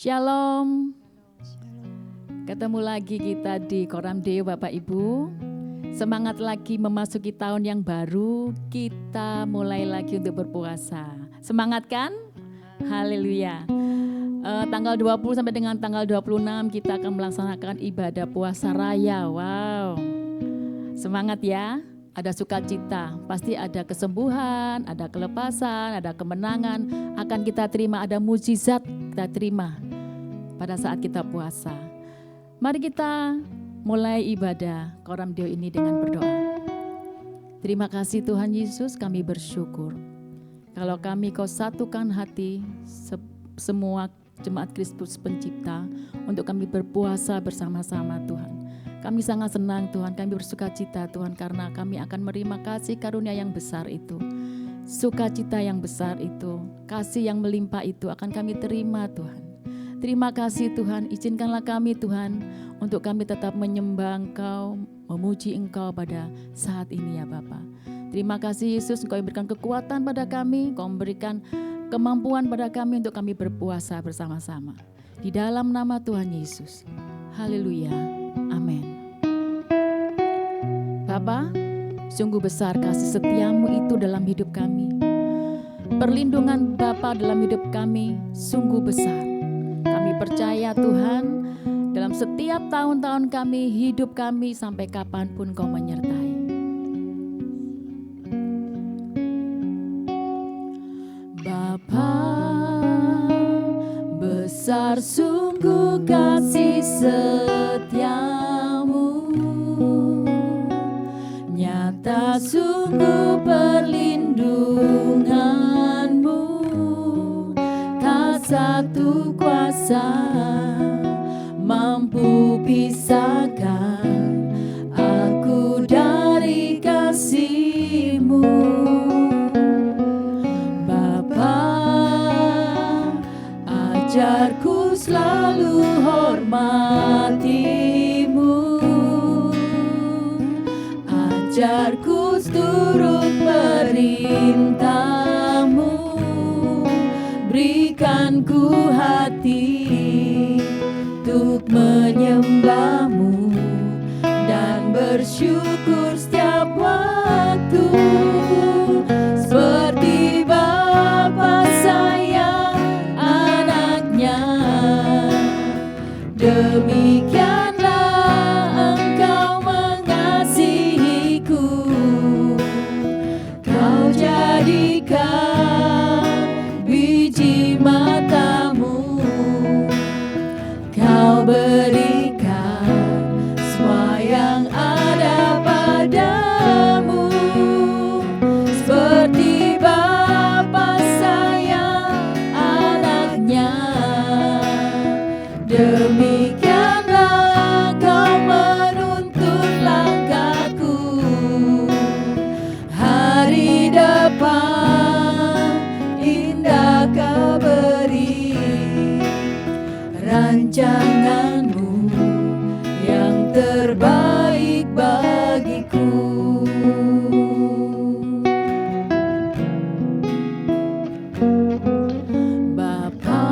Shalom. Ketemu lagi kita di Koram Deo Bapak Ibu. Semangat lagi memasuki tahun yang baru, kita mulai lagi untuk berpuasa. Semangat kan? Haleluya. Tanggal 20 sampai dengan tanggal 26 kita akan melaksanakan ibadah puasa raya. Wow. Semangat ya. Ada sukacita, pasti ada kesembuhan, ada kelepasan, ada kemenangan, akan kita terima, ada mukjizat kita terima pada saat kita puasa. Mari kita mulai ibadah Koram Deo ini dengan berdoa. Terima kasih Tuhan Yesus, kami bersyukur. Kalau kami Kau satukan hati semua jemaat Kristus pencipta untuk kami berpuasa bersama-sama Tuhan. Kami sangat senang Tuhan, kami bersukacita Tuhan karena kami akan menerima kasih karunia yang besar itu. Sukacita yang besar itu, kasih yang melimpah itu akan kami terima Tuhan. Terima kasih Tuhan, izinkanlah kami Tuhan untuk kami tetap menyembah Engkau, memuji Engkau pada saat ini ya Bapa. Terima kasih Yesus, Engkau berikan kekuatan pada kami, Engkau memberikan kemampuan pada kami untuk kami berpuasa bersama-sama. Di dalam nama Tuhan Yesus. Haleluya. Amin. Bapa, sungguh besar kasih setiamu itu dalam hidup kami. Perlindungan Bapa dalam hidup kami sungguh besar. Kami percaya Tuhan, dalam setiap tahun-tahun kami, hidup kami sampai kapanpun Kau menyertai. Bapa, besar sungguh kasih setiamu, nyata sungguh perlindunganmu, tak satu kuasa mampu pisahkan aku dari kasih-Mu. Bapa, ajarku selalu hormati-Mu, ajarku turut perintah-Mu, berikan ku hati untuk menyembah-Mu dan bersyukur setiap waktu, seperti Bapa sayang anaknya, demikianlah Engkau mengasihiku. Kau jadikan biji mata-Mu, Kau berikan semua yang ada padamu, seperti Bapa sayang anaknya, demikianlah Kau menuntun langkahku. Hari depan indah Kau beri, rancangan-Mu yang terbaik bagiku. Bapa,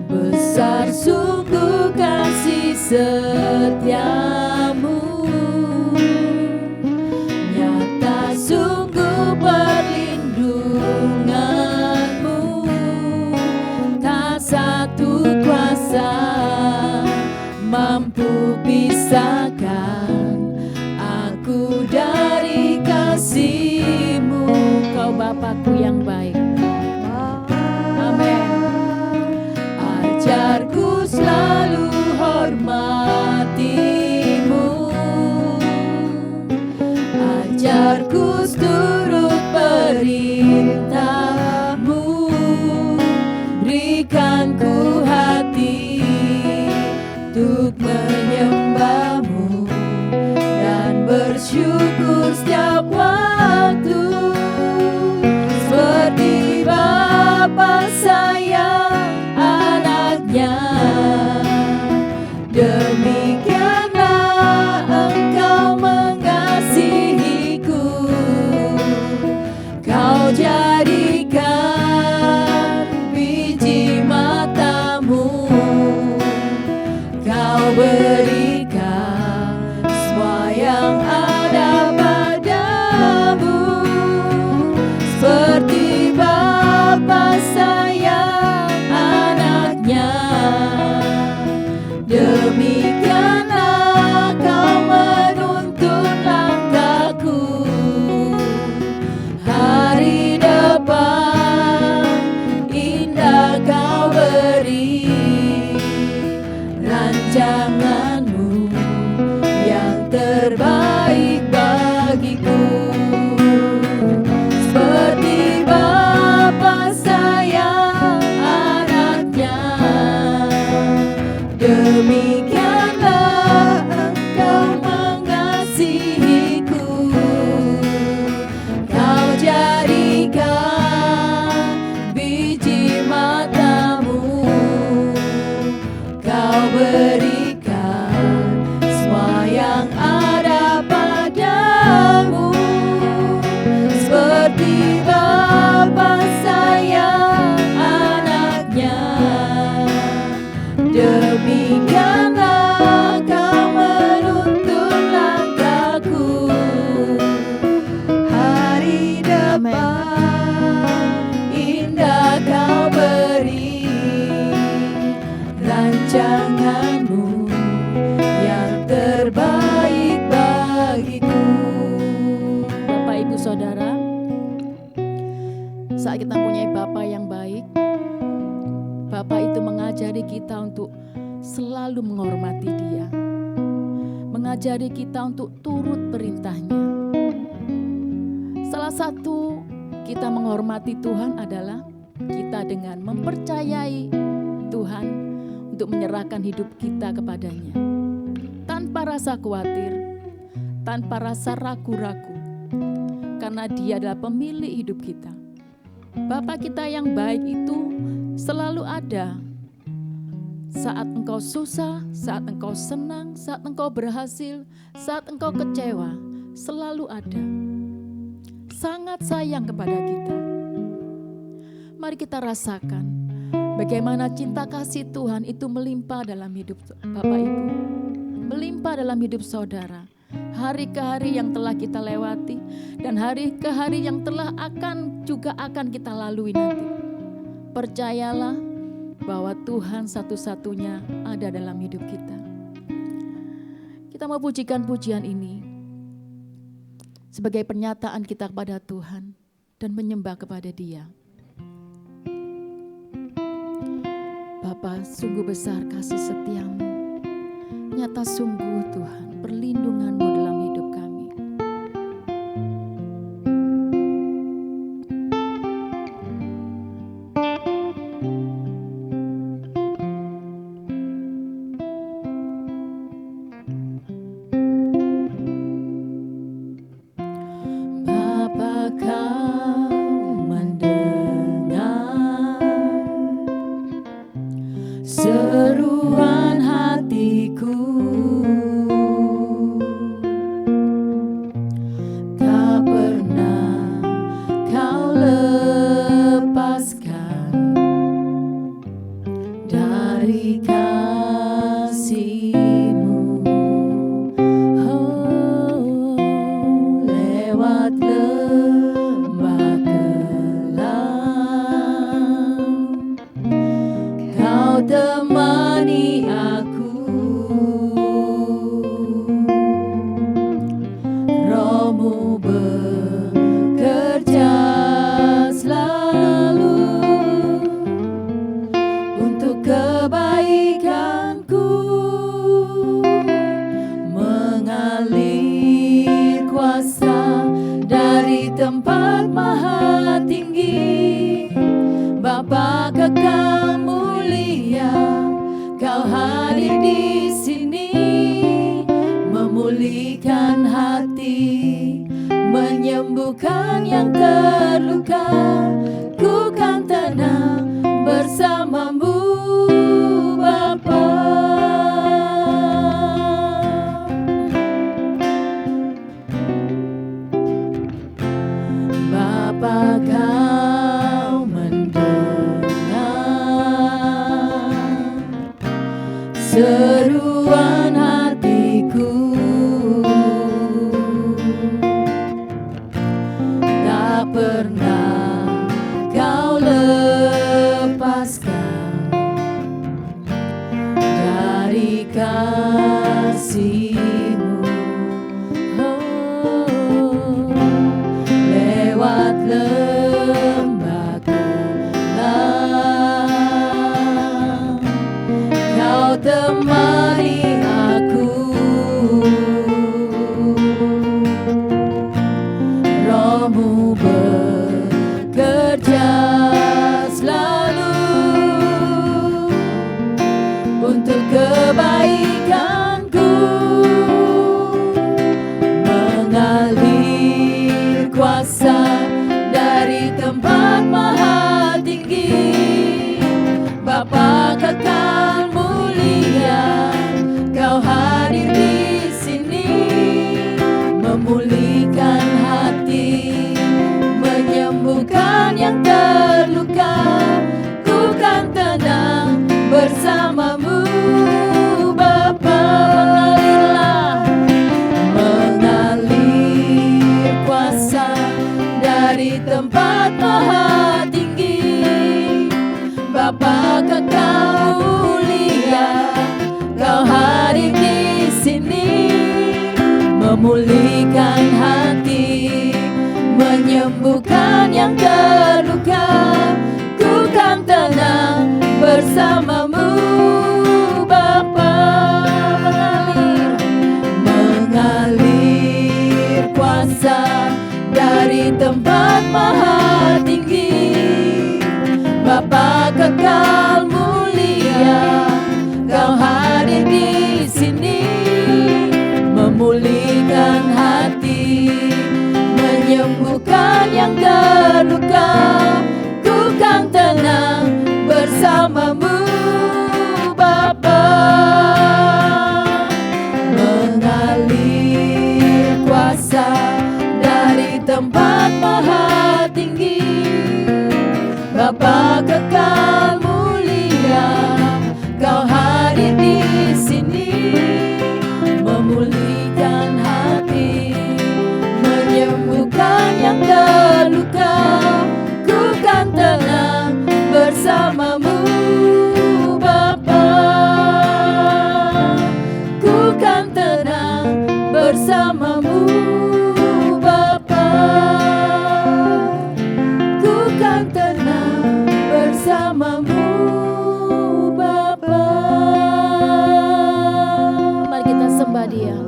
besar sungguh kasih setiamu, nyata sungguh perlindunganmu, tak satu kuasa mampu pisahkan aku dari kasih-Mu. Kau Bapakku yang baik. Amin. Ajarku selalu hormati-Mu, ajarku turut perintah-Mu, berikan ku hati untuk menyembah-Mu dan bersyukur setiap waktu, seperti Bapa sayang anaknya, demikianlah Engkau mengasihiku. Kau jadikan biji mata yang baik. Bapa itu mengajari kita untuk selalu menghormati Dia, mengajari kita untuk turut perintahnya. Salah satu kita menghormati Tuhan adalah kita dengan mempercayai Tuhan untuk menyerahkan hidup kita kepadanya. Tanpa rasa khawatir, tanpa rasa ragu-ragu, karena Dia adalah pemilik hidup kita. Bapa kita yang baik itu selalu ada. Saat engkau susah, saat engkau senang, saat engkau berhasil, saat engkau kecewa, selalu ada. Sangat sayang kepada kita. Mari kita rasakan bagaimana cinta kasih Tuhan itu melimpah dalam hidup Bapak Ibu, melimpah dalam hidup saudara. Hari ke hari yang telah kita lewati dan hari ke hari yang telah akan kita lalui nanti. Percayalah bahwa Tuhan satu-satunya ada dalam hidup kita. Kita mau pujikan pujian ini sebagai pernyataan kita kepada Tuhan dan menyembah kepada Dia. Bapa, sungguh besar kasih setiamu, nyata sungguh Tuhan perlindungan-Mu dalam hidup kami. Bapa, Kau mendengar seruan hatiku, tak pernah Kau lepaskan dari kasih-Mu. Oh, lewat lembah kelam Kau temani aku, Roh-Mu bekerja selalu untuk kebaikanku, mengalir kuasa dari tempat maha tinggi. Bapa kekal mulia, Kau hadir di sini, memulihkan hati, menyembuhkan yang terluka. Ku kan tenang bersama-Mu, Bapa. Bapa, Kau mendengar seruan hatiku, tak pernah Kau lepaskan dari kasih-Mu. Oh, lewat lembah kelam Kau temani aku, Roh-Mu bekerja selalu untuk kebaikanku, mengalir kuasa dari tempat maha tinggi. Bapa kekal mulia, Kau hadir di sini, memulihkan hati, menyembuhkan yang terluka. Ku kan tenang bersama-Mu, Bapa. Mengalir kuasa dari tempat maha tinggi. Bapa kekal mulia, Kau hadir di sini, memulihkan hati, menyembuhkan yang terluka. Ku Bapa kekal mulia, Kau hadir di sini, memulihkan hati, menyembuhkan yang terluka. Ku kan tenang bersamamu Bapa. Mengalir kuasa dari tempat maha tinggi, Bapa kekal mulia, Kau hadir di sini, memulihkan hati, menyembuhkan yang terluka. Ku kan tenang bersamamu Bapa. Ku kan tenang bersamamu Bapa. Ku kan tenang bersamamu Bapa. Mari kita sembah Dia.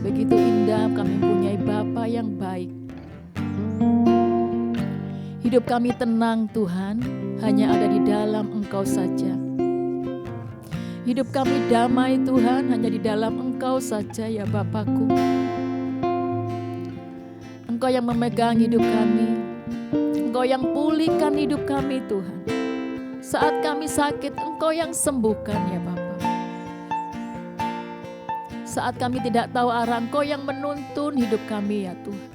Begitu indah kami mempunyai Bapa yang baik. Hidup kami tenang Tuhan, hanya ada di dalam Engkau saja. Hidup kami damai Tuhan, hanya di dalam Engkau saja ya Bapakku. Engkau yang memegang hidup kami, Engkau yang pulihkan hidup kami Tuhan. Saat kami sakit, Engkau yang sembuhkan ya Bapa. Saat kami tidak tahu arah, Engkau yang menuntun hidup kami ya Tuhan.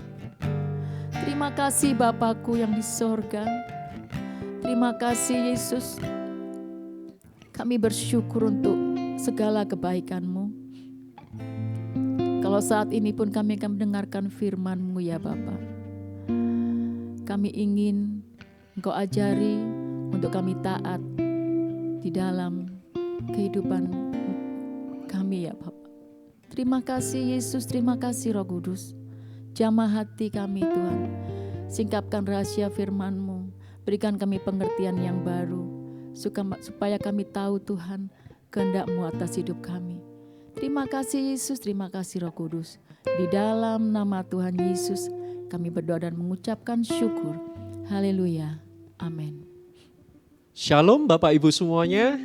Terima kasih Bapakku yang di sorga. Terima kasih Yesus. Kami bersyukur untuk segala kebaikan-Mu. Kalau saat ini pun kami akan mendengarkan firman-Mu ya Bapa. Kami ingin Engkau ajari untuk kami taat di dalam kehidupan kami ya Bapa. Terima kasih Yesus, terima kasih Roh Kudus. Jamah hati kami Tuhan, singkapkan rahasia firman-Mu, berikan kami pengertian yang baru, supaya kami tahu Tuhan kehendak-Mu atas hidup kami. Terima kasih Yesus, terima kasih Roh Kudus. Di dalam nama Tuhan Yesus kami berdoa dan mengucapkan syukur. Haleluya. Amin. Shalom Bapak Ibu semuanya.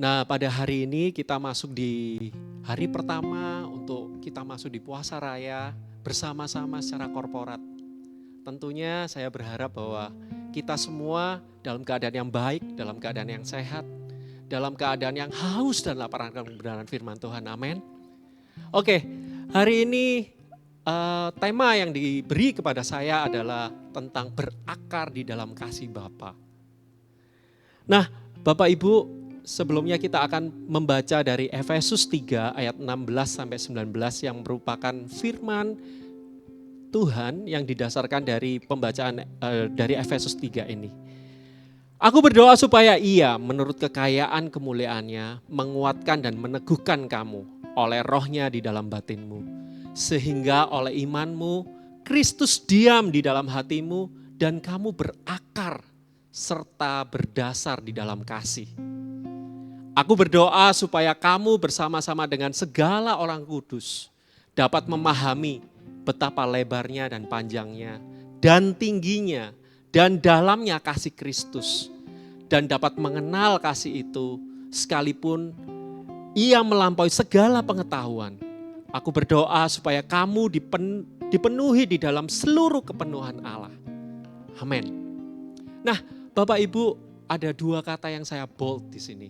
Nah, pada hari ini kita masuk di hari pertama untuk kita masuk di puasa raya bersama-sama secara korporat. Tentunya saya berharap bahwa kita semua dalam keadaan yang baik, dalam keadaan yang sehat, dalam keadaan yang haus dan lapar akan kebenaran firman Tuhan. Amin. Oke, hari ini tema yang diberi kepada saya adalah tentang berakar di dalam kasih Bapa. Nah, Bapak Ibu, sebelumnya kita akan membaca dari Efesus 3 ayat 16 sampai 19 yang merupakan firman Tuhan yang didasarkan dari pembacaan dari Efesus 3 ini. Aku berdoa supaya Ia menurut kekayaan kemuliaannya menguatkan dan meneguhkan kamu oleh rohnya di dalam batinmu. Sehingga oleh imanmu Kristus diam di dalam hatimu dan kamu berakar serta berdasar di dalam kasih. Aku berdoa supaya kamu bersama-sama dengan segala orang kudus dapat memahami betapa lebarnya dan panjangnya dan tingginya dan dalamnya kasih Kristus. Dan dapat mengenal kasih itu sekalipun Ia melampaui segala pengetahuan. Aku berdoa supaya kamu dipenuhi di dalam seluruh kepenuhan Allah. Amin. Nah, Bapak Ibu, ada dua kata yang saya bold di sini,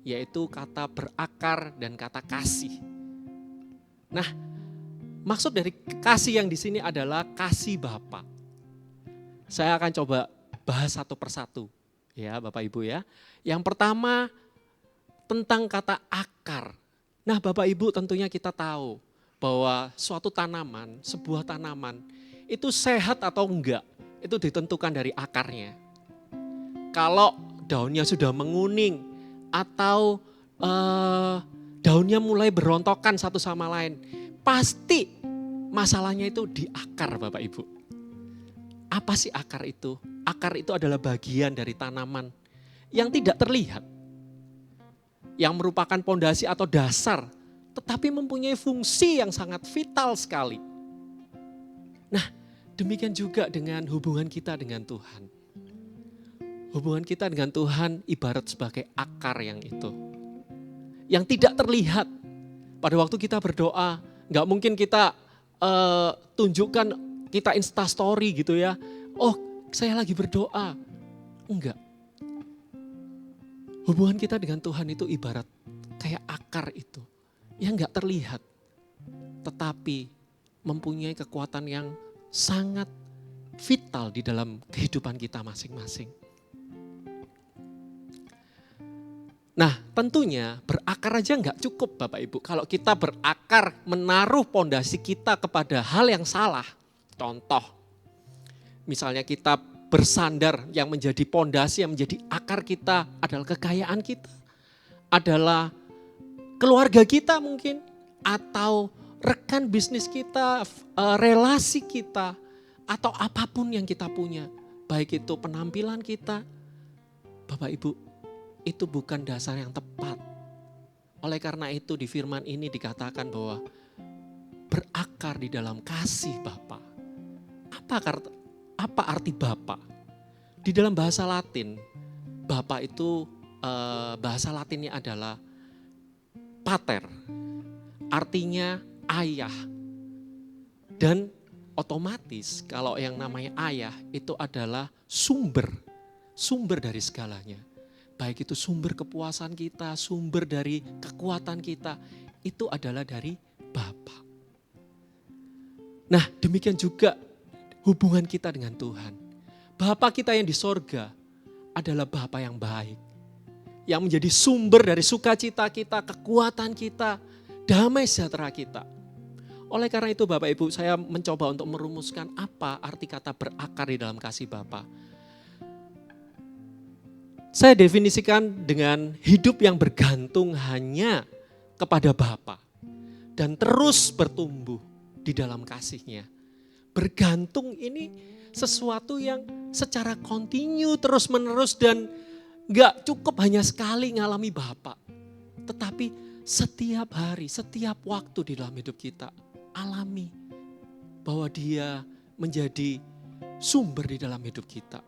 yaitu kata berakar dan kata kasih. Nah, maksud dari kasih yang di sini adalah kasih Bapa. Saya akan coba bahas satu persatu, ya Bapak Ibu ya. Yang pertama tentang kata akar. Nah, Bapak Ibu tentunya kita tahu bahwa suatu tanaman, sebuah tanaman itu sehat atau enggak, itu ditentukan dari akarnya. Kalau daunnya sudah menguning atau daunnya mulai berontokan satu sama lain, pasti masalahnya itu di akar Bapak Ibu. Apa sih akar itu? Akar itu adalah bagian dari tanaman yang tidak terlihat, yang merupakan pondasi atau dasar, tetapi mempunyai fungsi yang sangat vital sekali. Nah, demikian juga dengan hubungan kita dengan Tuhan. Hubungan kita dengan Tuhan ibarat sebagai akar yang itu. Yang tidak terlihat. Pada waktu kita berdoa, gak mungkin kita tunjukkan, kita instastory gitu ya. Oh, saya lagi berdoa. Enggak. Hubungan kita dengan Tuhan itu ibarat kayak akar itu. Yang gak terlihat. Tetapi mempunyai kekuatan yang sangat vital di dalam kehidupan kita masing-masing. Nah, tentunya berakar aja nggak cukup Bapak Ibu. Kalau kita berakar menaruh pondasi kita kepada hal yang salah. Contoh, misalnya kita bersandar yang menjadi pondasi, yang menjadi akar kita adalah kekayaan kita. Adalah keluarga kita mungkin. Atau rekan bisnis kita, relasi kita. Atau apapun yang kita punya. Baik itu penampilan kita. Bapak Ibu, itu bukan dasar yang tepat. Oleh karena itu di firman ini dikatakan bahwa berakar di dalam kasih Bapa. Apa arti Bapa? Di dalam bahasa Latin, Bapa itu bahasa Latinnya adalah pater. Artinya ayah. Dan otomatis kalau yang namanya ayah itu adalah sumber dari segalanya. Baik itu sumber kepuasan kita, sumber dari kekuatan kita, itu adalah dari Bapa. Nah, demikian juga hubungan kita dengan Tuhan. Bapa kita yang di sorga adalah Bapa yang baik. Yang menjadi sumber dari sukacita kita, kekuatan kita, damai sejahtera kita. Oleh karena itu Bapak Ibu, saya mencoba untuk merumuskan apa arti kata berakar di dalam kasih Bapa. Saya definisikan dengan hidup yang bergantung hanya kepada Bapa dan terus bertumbuh di dalam kasih-Nya. Bergantung ini sesuatu yang secara kontinu terus-menerus dan gak cukup hanya sekali ngalami Bapa. Tetapi setiap hari, setiap waktu di dalam hidup kita alami bahwa dia menjadi sumber di dalam hidup kita.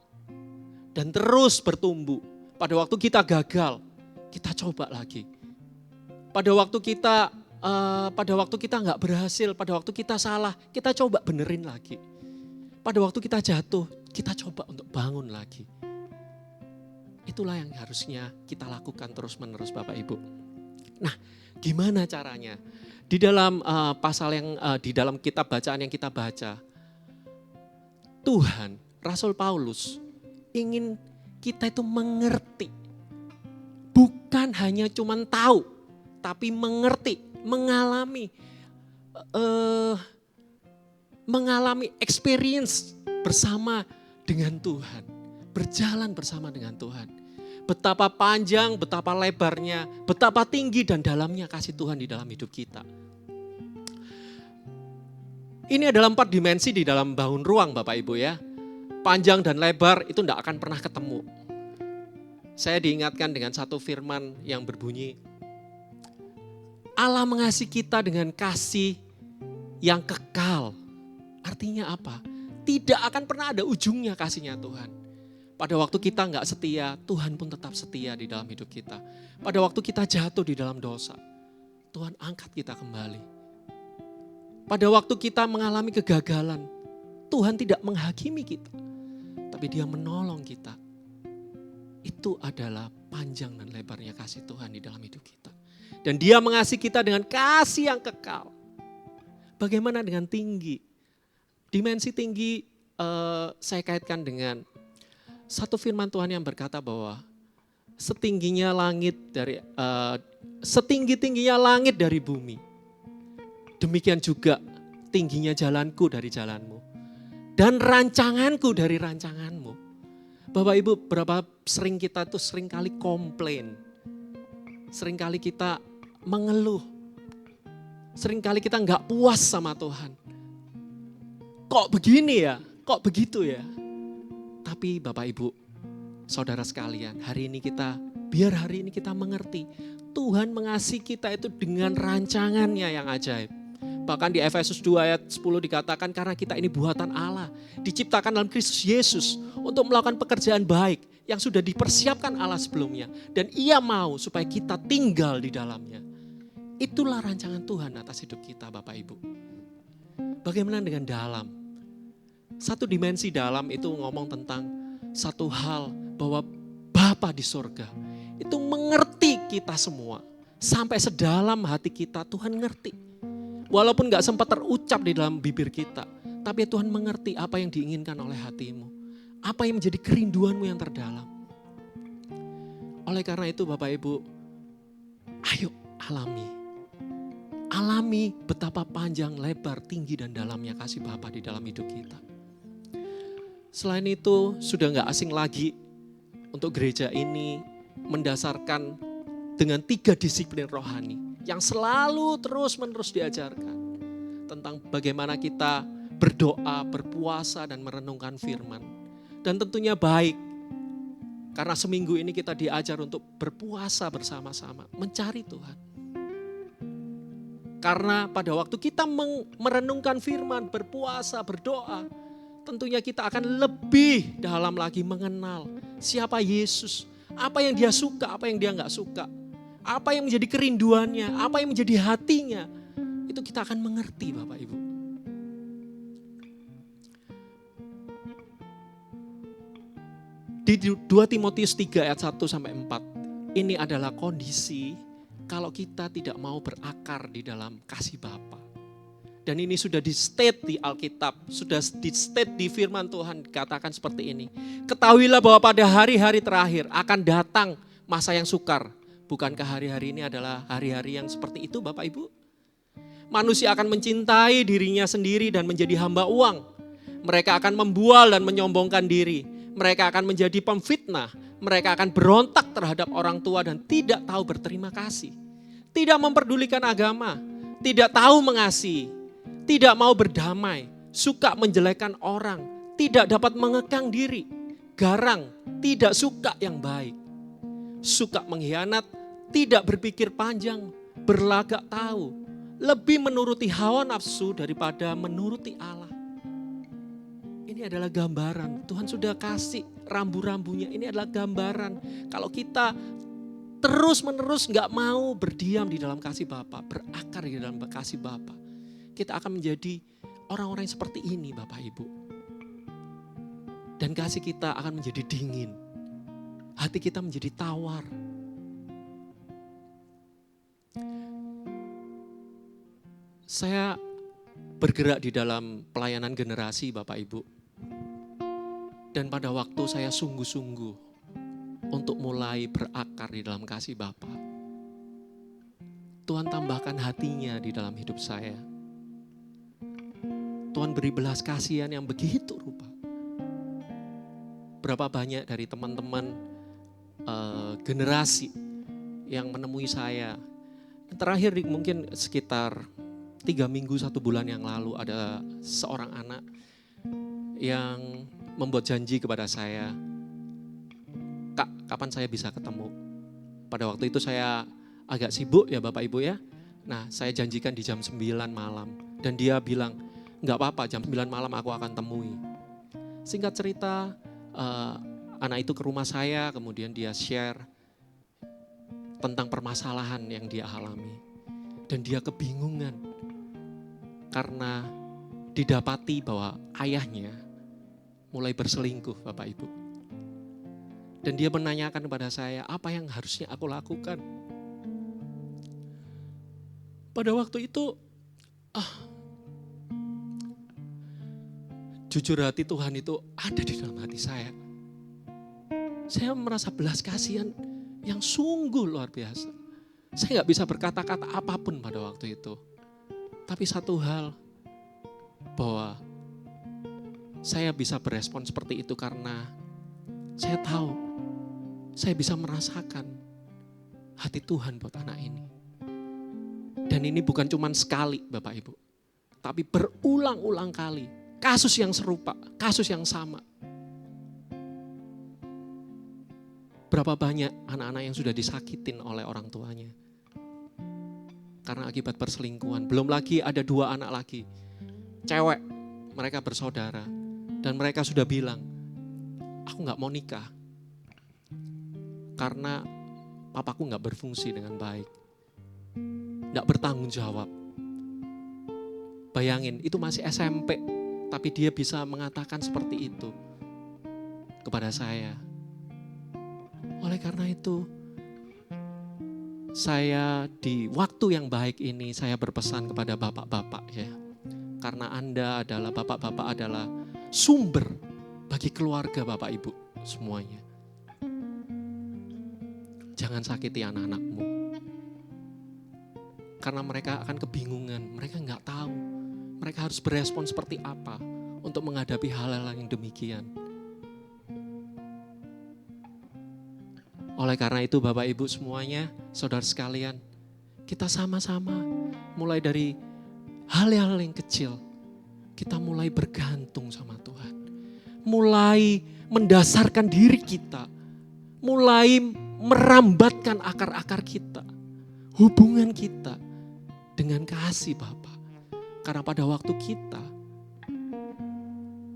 Dan terus bertumbuh. Pada waktu kita gagal, kita coba lagi. Pada waktu kita nggak berhasil, pada waktu kita salah, kita coba benerin lagi. Pada waktu kita jatuh, kita coba untuk bangun lagi. Itulah yang harusnya kita lakukan terus-menerus Bapak Ibu. Nah, gimana caranya? Di dalam pasal yang di dalam kitab bacaan yang kita baca, Tuhan, Rasul Paulus ingin kita itu mengerti. Bukan hanya cuman tahu, tapi mengerti, mengalami experience bersama dengan Tuhan. Berjalan bersama dengan Tuhan. Betapa panjang, betapa lebarnya, betapa tinggi dan dalamnya kasih Tuhan di dalam hidup kita. Ini adalah 4 dimensi di dalam bangun ruang Bapak Ibu ya. Panjang dan lebar itu tidak akan pernah ketemu. Saya diingatkan dengan satu firman yang berbunyi, Allah mengasihi kita dengan kasih yang kekal. Artinya apa? Tidak akan pernah ada ujungnya kasihnya Tuhan. Pada waktu kita nggak setia, Tuhan pun tetap setia di dalam hidup kita. Pada waktu kita jatuh di dalam dosa, Tuhan angkat kita kembali. Pada waktu kita mengalami kegagalan, Tuhan tidak menghakimi kita, tapi Dia menolong kita. Itu adalah panjang dan lebarnya kasih Tuhan di dalam hidup kita. Dan Dia mengasihi kita dengan kasih yang kekal. Bagaimana dengan tinggi? Dimensi tinggi saya kaitkan dengan satu firman Tuhan yang berkata bahwa setinggi-tingginya langit dari bumi, demikian juga tingginya jalanku dari jalanmu dan rancanganku dari rancanganmu. Bapak Ibu, berapa sering kita tuh sering kali komplain, sering kali kita mengeluh, sering kali kita nggak puas sama Tuhan. Kok begini ya, kok begitu ya. Tapi Bapak Ibu, saudara sekalian, biar hari ini kita mengerti, Tuhan mengasihi kita itu dengan rancangannya yang ajaib. Bahkan di Efesus 2 ayat 10 dikatakan karena kita ini buatan Allah, diciptakan dalam Kristus Yesus untuk melakukan pekerjaan baik yang sudah dipersiapkan Allah sebelumnya. Dan Ia mau supaya kita tinggal di dalamnya. Itulah rancangan Tuhan atas hidup kita Bapak Ibu. Bagaimana dengan dalam? Satu dimensi dalam itu ngomong tentang satu hal bahwa Bapa di surga itu mengerti kita semua. Sampai sedalam hati kita Tuhan ngerti. Walaupun gak sempat terucap di dalam bibir kita. Tapi Tuhan mengerti apa yang diinginkan oleh hatimu. Apa yang menjadi kerinduanmu yang terdalam. Oleh karena itu Bapak Ibu, ayo alami. Alami betapa panjang, lebar, tinggi dan dalamnya kasih Bapa di dalam hidup kita. Selain itu sudah gak asing lagi untuk gereja ini mendasarkan dengan 3 disiplin rohani yang selalu terus-menerus diajarkan tentang bagaimana kita berdoa, berpuasa dan merenungkan firman. Dan tentunya baik karena seminggu ini kita diajar untuk berpuasa bersama-sama, mencari Tuhan. Karena pada waktu kita merenungkan firman, berpuasa, berdoa, tentunya kita akan lebih dalam lagi mengenal siapa Yesus, apa yang Dia suka, apa yang Dia gak suka. Apa yang menjadi kerinduannya, apa yang menjadi hatinya, itu kita akan mengerti Bapak Ibu. Di 2 Timotius 3 ayat 1-4, ini adalah kondisi kalau kita tidak mau berakar di dalam kasih Bapa. Dan ini sudah di-state di Alkitab, sudah di-state di firman Tuhan dikatakan seperti ini. Ketahuilah bahwa pada hari-hari terakhir akan datang masa yang sukar. Bukankah hari-hari ini adalah hari-hari yang seperti itu Bapak Ibu? Manusia akan mencintai dirinya sendiri dan menjadi hamba uang. Mereka akan membual dan menyombongkan diri. Mereka akan menjadi pemfitnah. Mereka akan berontak terhadap orang tua dan tidak tahu berterima kasih. Tidak memperdulikan agama. Tidak tahu mengasihi. Tidak mau berdamai. Suka menjelekkan orang. Tidak dapat mengekang diri. Garang. Tidak suka yang baik. Suka mengkhianat. Tidak berpikir panjang, berlagak tahu, lebih menuruti hawa nafsu daripada menuruti Allah. Ini adalah gambaran, Tuhan sudah kasih rambu-rambunya, ini adalah gambaran. Kalau kita terus-menerus gak mau berdiam di dalam kasih Bapa, berakar di dalam kasih Bapa, kita akan menjadi orang-orang yang seperti ini Bapak Ibu. Dan kasih kita akan menjadi dingin, hati kita menjadi tawar. Saya bergerak di dalam pelayanan generasi Bapak Ibu. Dan pada waktu saya sungguh-sungguh untuk mulai berakar di dalam kasih Bapa, Tuhan tambahkan hatinya di dalam hidup saya. Tuhan beri belas kasihan yang begitu rupa. Berapa banyak dari teman-teman generasi yang menemui saya. Terakhir mungkin sekitar 3 minggu 1 bulan yang lalu ada seorang anak yang membuat janji kepada saya, Kak, kapan saya bisa ketemu? Pada waktu itu saya agak sibuk ya Bapak Ibu ya. Nah, saya janjikan di jam 9 malam. Dan dia bilang, enggak apa-apa, jam 9 malam aku akan temui. Singkat cerita, anak itu ke rumah saya, kemudian dia share tentang permasalahan yang dia alami. Dan dia kebingungan karena didapati bahwa ayahnya mulai berselingkuh Bapak Ibu. Dan dia menanyakan kepada saya, apa yang harusnya aku lakukan? Pada waktu itu, jujur hati Tuhan itu ada di dalam hati saya. Saya merasa belas kasihan yang sungguh luar biasa. Saya gak bisa berkata-kata apapun pada waktu itu. Tapi satu hal, bahwa saya bisa berespon seperti itu karena saya tahu, saya bisa merasakan hati Tuhan buat anak ini. Dan ini bukan cuma sekali Bapak Ibu, tapi berulang-ulang kali. Kasus yang serupa, kasus yang sama. Berapa banyak anak-anak yang sudah disakitin oleh orang tuanya karena akibat perselingkuhan. Belum lagi ada 2 anak lagi, cewek, mereka bersaudara. Dan mereka sudah bilang, aku gak mau nikah karena papaku gak berfungsi dengan baik, gak bertanggung jawab. Bayangin, itu masih SMP, tapi dia bisa mengatakan seperti itu kepada saya. Oleh karena itu, saya di waktu yang baik ini, saya berpesan kepada bapak-bapak ya. Karena Anda adalah, bapak-bapak adalah sumber bagi keluarga Bapak Ibu semuanya. Jangan sakiti anak-anakmu. Karena mereka akan kebingungan, mereka gak tahu. Mereka harus berespon seperti apa untuk menghadapi hal-hal yang demikian. Oleh karena itu Bapak Ibu semuanya, saudara sekalian, kita sama-sama mulai dari hal-hal yang kecil, kita mulai bergantung sama Tuhan. Mulai mendasarkan diri kita, mulai merambatkan akar-akar kita, hubungan kita dengan kasih Bapa. Karena pada waktu kita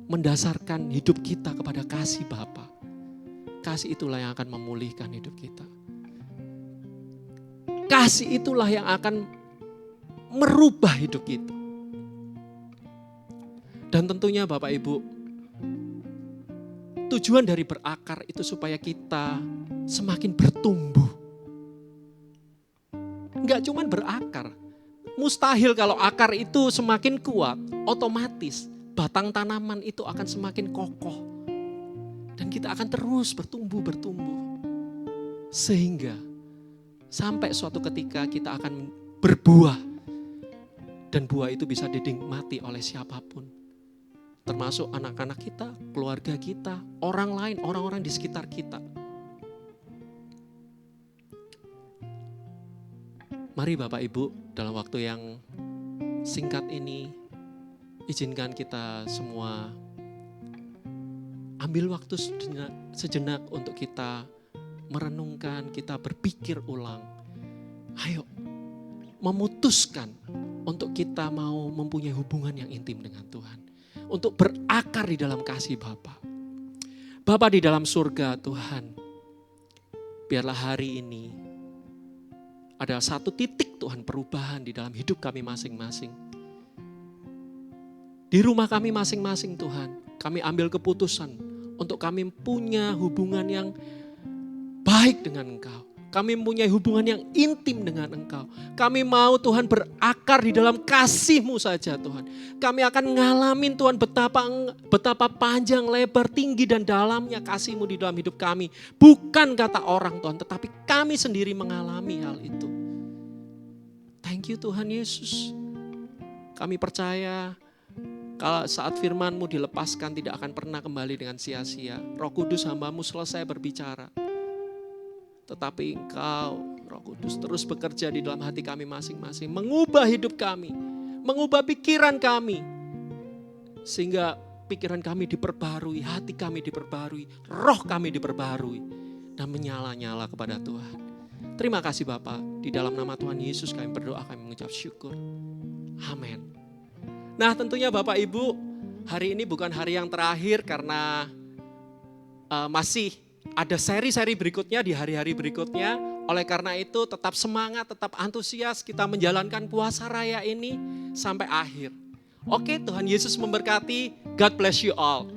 mendasarkan hidup kita kepada kasih Bapa, kasih itulah yang akan memulihkan hidup kita. Kasih itulah yang akan merubah hidup kita. Dan tentunya Bapak Ibu, tujuan dari berakar itu supaya kita semakin bertumbuh. Enggak cuma berakar. Mustahil kalau akar itu semakin kuat, otomatis batang tanaman itu akan semakin kokoh. Dan kita akan terus bertumbuh. Sehingga sampai suatu ketika kita akan berbuah. Dan buah itu bisa dinikmati oleh siapapun. Termasuk anak-anak kita, keluarga kita, orang lain, orang-orang di sekitar kita. Mari Bapak Ibu, dalam waktu yang singkat ini, izinkan kita semua ambil waktu sejenak untuk kita merenungkan, kita berpikir ulang. Ayo, memutuskan untuk kita mau mempunyai hubungan yang intim dengan Tuhan. Untuk berakar di dalam kasih Bapa. Bapa di dalam surga Tuhan, biarlah hari ini ada satu titik Tuhan perubahan di dalam hidup kami masing-masing. Di rumah kami masing-masing Tuhan, kami ambil keputusan untuk kami punya hubungan yang baik dengan Engkau. Kami mempunyai hubungan yang intim dengan Engkau. Kami mau Tuhan berakar di dalam kasih-Mu saja Tuhan. Kami akan ngalamin Tuhan betapa panjang, lebar, tinggi dan dalamnya kasih-Mu di dalam hidup kami. Bukan kata orang Tuhan, tetapi kami sendiri mengalami hal itu. Thank you Tuhan Yesus. Kami percaya kalau saat firman-Mu dilepaskan tidak akan pernah kembali dengan sia-sia. Roh Kudus hamba-Mu selesai berbicara. Tetapi Engkau, Roh Kudus, terus bekerja di dalam hati kami masing-masing. Mengubah hidup kami, mengubah pikiran kami. Sehingga pikiran kami diperbarui, hati kami diperbarui, roh kami diperbarui. Dan menyala-nyala kepada Tuhan. Terima kasih Bapa, di dalam nama Tuhan Yesus kami berdoa, kami mengucap syukur. Amin. Nah tentunya Bapak Ibu, hari ini bukan hari yang terakhir karena masih ada seri-seri berikutnya di hari-hari berikutnya. Oleh karena itu tetap semangat, tetap antusias kita menjalankan puasa raya ini sampai akhir. Oke, Tuhan Yesus memberkati. God bless you all.